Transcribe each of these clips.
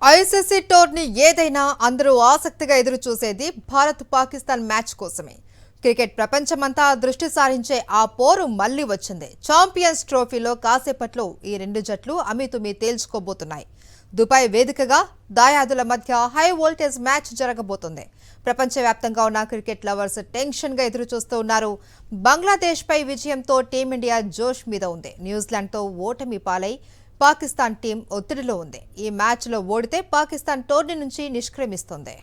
ICC tourney ఏదైనా అందరూ ఆసక్తిగా ఎదురు చూసేది భారత్ పాకిస్తాన్ మ్యాచ్ కోసమే. క్రికెట్ ప్రపంచమంతా దృష్టి సారించే ఆ పోరు మళ్లీ వచ్చింది. ఛాంపియన్స్ ట్రోఫీలో కాసేపట్లో ఈ రెండు జట్లు అమీతుమీ తేల్చుకోబోతున్నాయి. దుబాయ్ వేదికగా దాయాదుల మధ్య హై వోల్టేజ్ మ్యాచ్ జరగబోతుంది. ప్రపంచవ్యాప్తంగా ఉన్న క్రికెట్ లవర్స్ టెన్షన్ గా ఎదురు చూస్తూ ఉన్నారు. బంగ్లాదేశ్ పై విజయంతో టీమిండియా జోష్ మీద ఉంది. న్యూజిలాండ్తో ఓటమి పాలై పాకిస్తాన్ టీం ఒత్తిడిలో ఉంది. ఈ మ్యాచ్లో ఓడితే పాకిస్తాన్ టోర్నీ నుంచి నిష్క్రమిస్తుంది.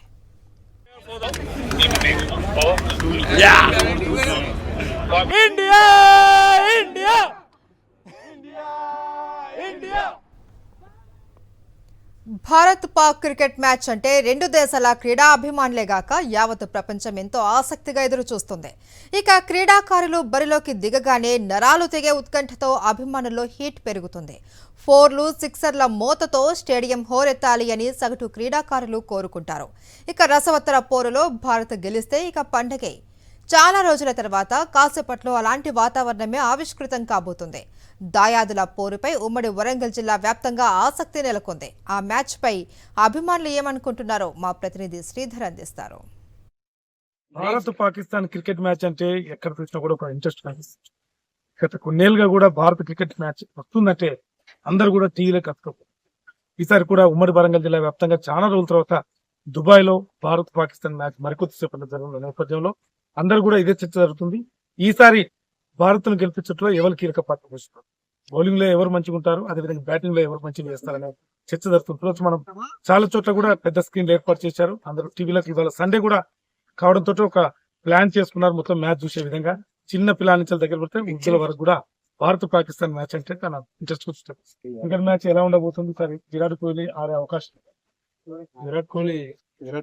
భారత్ పాక్ క్రికెట్ మ్యాచ్ అంటే రెండు దేశాల క్రీడా అభిమానులేగాక యావత్ ప్రపంచం ఎంతో ఆసక్తిగా ఎదురు చూస్తుంది. ఇక క్రీడాకారులు బరిలోకి దిగగానే నరాలు తెగే ఉత్కంఠతో అభిమానుల్లో హీట్ పెరుగుతుంది. 4లు 6ల మోతతో స్టేడియం హోరెత్తాలి అని సగటు క్రీడాకారులు కోరుకుంటారు. ఇక రసవత్తర పోరులో భారత్ గెలిస్తే ఇక పండగే. చాలా రోజుల తర్వాత కాసేపట్లో అలాంటి వాతావరణమే ఆవిష్కృతం కాబోతుంది. దాయాదుల పోరుపై ఉమ్మడి వరంగల్ జిల్లా వ్యాప్తంగా ఆసక్తి నెలకొంది. ఆ మ్యాచ్ పై అభిమానులు ఏమనుకుంటున్నారో మా ప్రతినిధి శ్రీధర్ అందిస్తారు. భారత్ పాకిస్తాన్ క్రికెట్ మ్యాచ్ అంటే ఎక్కడ చూసినా కూడా ఒక ఇంట్రెస్ట్ కనిపిస్తుంది. గత కొన్నేళ్లుగా కూడా భారత్ క్రికెట్ మ్యాచ్ వస్తుందంటే అందరు కూడా టీవీలో కట్టుకోరు. ఈసారి కూడా ఉమ్మడి వరంగల్ జిల్లా వ్యాప్తంగా చాలా రోజుల తర్వాత దుబాయ్ లో భారత్ పాకిస్తాన్ మ్యాచ్ మరికొద్దిసేపటి జరుగుతున్న నేపథ్యంలో అందరూ కూడా ఇదే చర్చ జరుగుతుంది. ఈసారి భారత్ ను గెలిపించట్లో ఎవరు కీలక పాత్ర పోషిస్తారు, బౌలింగ్ లో ఎవరు మంచిగా ఉంటారు, అదేవిధంగా బ్యాటింగ్ లో ఎవరు మంచిగా చేస్తారనే చర్చ జరుగుతుంది. మనం చాలా చోట్ల కూడా పెద్ద స్క్రీన్ ఏర్పాటు చేశారు. అందరూ టీవీలోకి ఇవాళ సండే కూడా కావడంతో ఒక ప్లాన్ చేసుకున్నారు మొత్తం మ్యాచ్ చూసే విధంగా. చిన్న పిల్లల నుంచి దగ్గర పడితే ఉజ్జల వరకు కూడా భారత్ పాకిస్తాన్ మ్యాచ్ అంటే చాలా ఇంట్రెస్ట్ వచ్చింది. క్రికెట్ మ్యాచ్ ఎలా ఉండబోతుంది సార్? విరాట్ కోహ్లీ ఆడే అవకాశం? విరాట్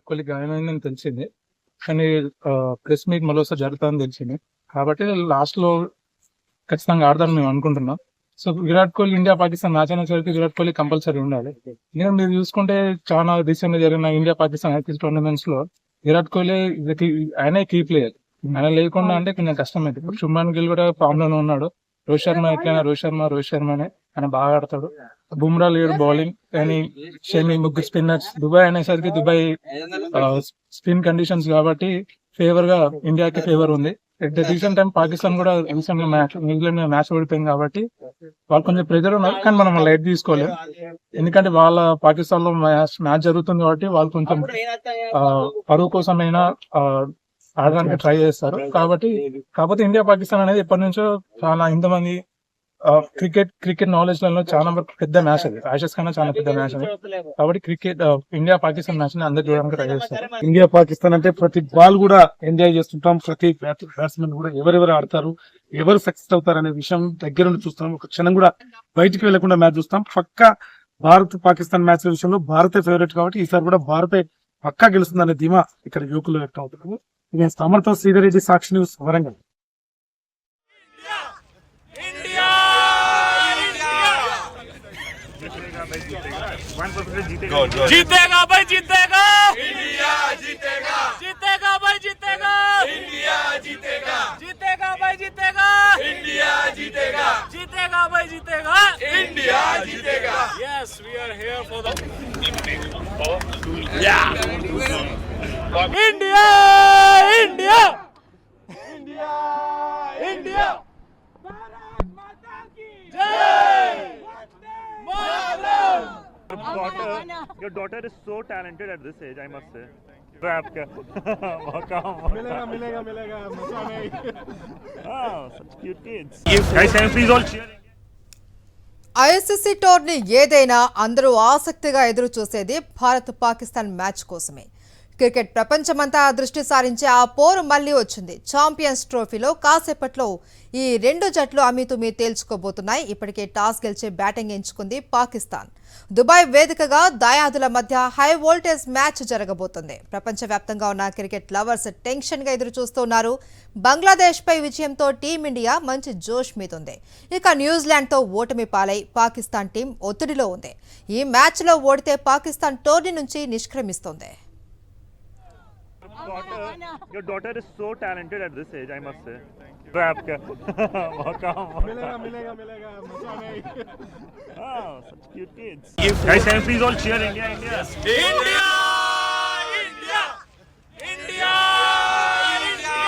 కోహ్లీ గాయమైందని తెలిసింది, కానీ ప్రెస్ మీట్ మరోసారి జరుగుతుందని తెలిసింది. కాబట్టి లాస్ట్ లో ఖచ్చితంగా ఆడదాన్ని మేము అనుకుంటున్నాం. So Virat Kohli India Pakistan match అనేసరికి విరాట్ కోహ్లీ కంపల్సరీ ఉండాలి. ఎందుకంటే మీరు చూసుకుంటే చాలా రీసెంట్ గా జరిగిన ఇండియా పాకిస్తాన్ ఐపీఎల్ టోర్నమెంట్స్ లో విరాట్ కోహ్లీ ఆయనే కీ ప్లేయర్. ఆయన లేకుండా అంటే కొంచెం కష్టమైంది. శుభ్మాన్ గిల్ కూడా ఫామ్ లోనే ఉన్నాడు. రోహిత్ శర్మ ఎట్లయినా రోహిత్ శర్మనే ఆయన బాగా ఆడతాడు. బుమ్రా లేడు బౌలింగ్, కానీ షమి, ముగ్గురు స్పిన్నర్స్. దుబాయ్ అనేసరికి దుబాయ్ స్పిన్ కండిషన్స్ కాబట్టి ఫేవర్ గా ఇండియాకి ఫేవర్ ఉంది. At the recent time Pakistan కూడా రీసెంట్ గా న్యూజిలాండ్ మ్యాచ్ ఓడిపోయింది కాబట్టి వాళ్ళు కొంచెం ప్రెజర్ ఉన్నారు, కానీ మనం లైట్ తీసుకోలేము. ఎందుకంటే వాళ్ళ పాకిస్తాన్ లో మ్యాచ్ జరుగుతుంది కాబట్టి వాళ్ళు కొంచెం పరువు కోసమైనా ఆడడానికి ట్రై చేస్తారు. కాకపోతే ఇండియా పాకిస్తాన్ అనేది ఎప్పటి నుంచో చాలా ఇంతమంది క్రికెట్ నాలెడ్జ్ లలో చాలా వరకు పెద్ద మ్యాచ్ అది, యాషెస్ కన్నా చాలా పెద్ద మ్యాచ్ అది. కాబట్టి ఇండియా పాకిస్తాన్ మ్యాచ్ ని అందరు చూడడానికి ట్రై చేస్తారు. ఇండియా పాకిస్తాన్ అంటే ప్రతి బాల్ కూడా ఎంజాయ్ చేస్తుంటాం. ప్రతి బ్యాట్స్మెన్ కూడా ఎవరెవరు ఆడతారు, ఎవరు సక్సెస్ అవుతారు అనే విషయం దగ్గర నుండి చూస్తాం. ఒక క్షణం కూడా బయటికి వెళ్లకుండా మ్యాచ్ చూస్తాం. పక్కా భారత్ పాకిస్తాన్ మ్యాచ్ విషయంలో భారతే ఫేవరెట్ కాబట్టి ఈసారి కూడా భారతే పక్కా గెలుస్తుందనే ధీమా ఇక్కడ యువకులు వ్యక్తం అవుతున్నారు. నేను సమర్థ శ్రీధర్ రెడ్డి, సాక్షి న్యూస్, వరంగల్. जीतेगा भाई, जीतेगा इंडिया, जीतेगा भाई, जीतेगा इंडिया, जीतेगा भाई, जीतेगा इंडिया, जीतेगा भाई, जीतेगा इंडिया, जीतेगा. Yes, we are here for the India, India, India. Bharat माता की जय. Your daughter is so talented at this age, I must say. आपका मिलेगा such cute kids. Guys, can you please all cheer? ICC tourney ఏదైనా అందరూ ఆసక్తిగా ఎదురు చూసేది భారత్ పాకిస్తాన్ మ్యాచ్ కోసమే. క్రికెట్ ప్రపంచమంతా దృష్టి సారించే ఆ పోరు మళ్లీ వచ్చింది. ఛాంపియన్స్ ట్రోఫీలో కాసేపట్లో ఈ రెండు జట్లు అమీతుమీ తేల్చుకోబోతున్నాయి. ఇప్పటికే టాస్ గెలిచి బ్యాటింగ్ ఎంచుకుంది పాకిస్తాన్. దుబాయ్ వేదికగా దాయాదుల మధ్య హై వోల్టేజ్ మ్యాచ్ జరగబోతుంది. ప్రపంచవ్యాప్తంగా ఉన్న క్రికెట్ లవర్స్ టెన్షన్ గా ఎదురు చూస్తున్నారు. బంగ్లాదేశ్ పై విజయంతో టీమిండియా మంచి జోష్ మీదుంది. ఇక న్యూజిలాండ్ తో ఓటమి పాలై పాకిస్తాన్ టీం ఒత్తిడిలో ఉంది. ఈ మ్యాచ్ లో ఓడితే పాకిస్తాన్ టోర్నీ నుంచి నిష్క్రమిస్తోంది. Your daughter is so talented at this age, I must say. Rap ka. Oh, such cute kids. Guys, can you please all cheer India, India? India! India! India! India!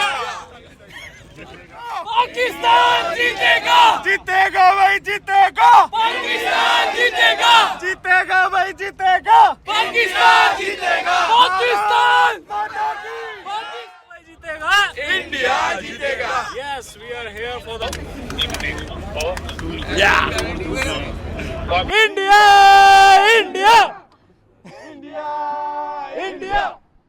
Pakistan जीतेगा! जीतेगा भाई जीतेगा पाकिस्तान जीतेगा! जीतेगा भाई जीतेगा पाकिस्तान जीतेगा! पाकिस्तान! जीतेगा! India जीतेगा! Yes, we are here for the India!